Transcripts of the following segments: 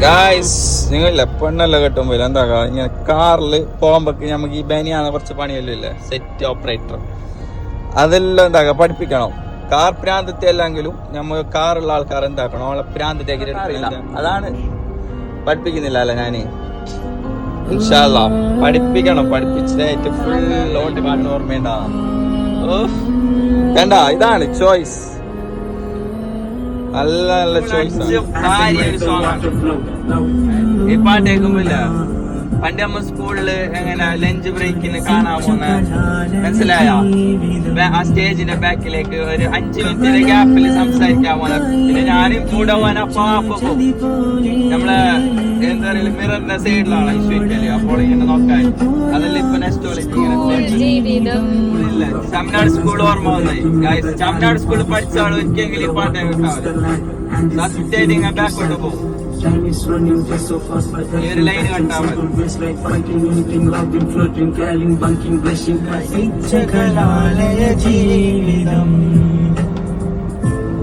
Guys നിങ്ങളില്ല പെണ്ണെല്ലാം കെട്ടുമ്പോ എന്താ ഇങ്ങനെ കാറില് പോകുമ്പോ നമുക്ക് ഈ ബനിയാണ് കുറച്ച് പണിയെല്ലാം ഇല്ലേ, സെറ്റ് ഓപ്പറേറ്റർ അതെല്ലാം എന്താ പഠിപ്പിക്കണം. കാർ പ്രാന്തത്തെ അല്ലെങ്കിലും നമ്മൾ കാറുള്ള ആൾക്കാർ എന്താക്കണം, അവളെ പ്രാന്തത്തേക്ക് അതാണ് പഠിപ്പിക്കുന്നില്ല അല്ല ഞാന്. ഇൻഷാ അല്ലാഹ് പഠിപ്പിക്കണം, പഠിപ്പിച്ചതായിട്ട് ഫുൾ ഓട്ട് പാട്ട് ഓർമ്മയുണ്ടാവും. കണ്ട ഇതാണ് ചോയ്സ്, നല്ല നല്ല ചോയ്സ്. ഈ പാട്ട് കേൾക്കുമ്പില്ല പണ്ട് നമ്മ സ്കൂളില് എങ്ങനെ ലഞ്ച് ബ്രേക്കിന് കാണാൻ പോന്ന മനസ്സിലായ ആ സ്റ്റേജിന്റെ ബാക്കിലേക്ക് ഒരു 5 മിനിറ്റിന്റെ ഗ്യാപ്പിൽ സംസാരിക്കാൻ പോന്ന. പിന്നെ ഞാനും കൂടെ പോകാൻ അപ്പൊ നമ്മളെ എന്താ പറയുക മിററിന്റെ സൈഡിലാണ് ഐശ്വര്യല്. അപ്പോൾ ഇങ്ങനെ നോക്കാൻ അതെല്ലാം ഇപ്പൊ നെക്സ്റ്റ് തമിഴ്നാട് സ്കൂൾ ഓർമ്മ വന്നായി. തമിഴ്നാട് സ്കൂളിൽ പഠിച്ച ആൾ ഒരിക്കലെങ്കിലും ഈ പാട്ട് കേൾക്കാൻ സത്യമായിട്ട് ഇങ്ങനെ ബാക്കോട്ട് പോകും. ഈ ഒരു ലൈൻ കണ്ടാൽ ജീവിതം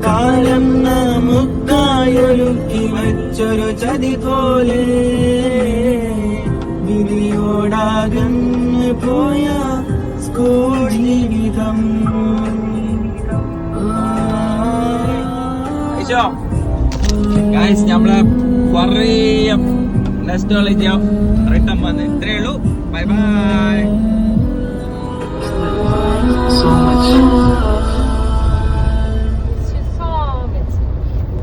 കാലം നമുക്കായൊരുക്കി വച്ചൊരു ചതി പോലെ വിധിയോടാകന്ന് പോയ സ്കൂൾ ജീവിതം. നമ്മളെ കൊറേ നെസ്റ്റോളജി ഓഫ് റിട്ടം വന്ന് ഇത്രേ ഉള്ളൂ. Bye bye.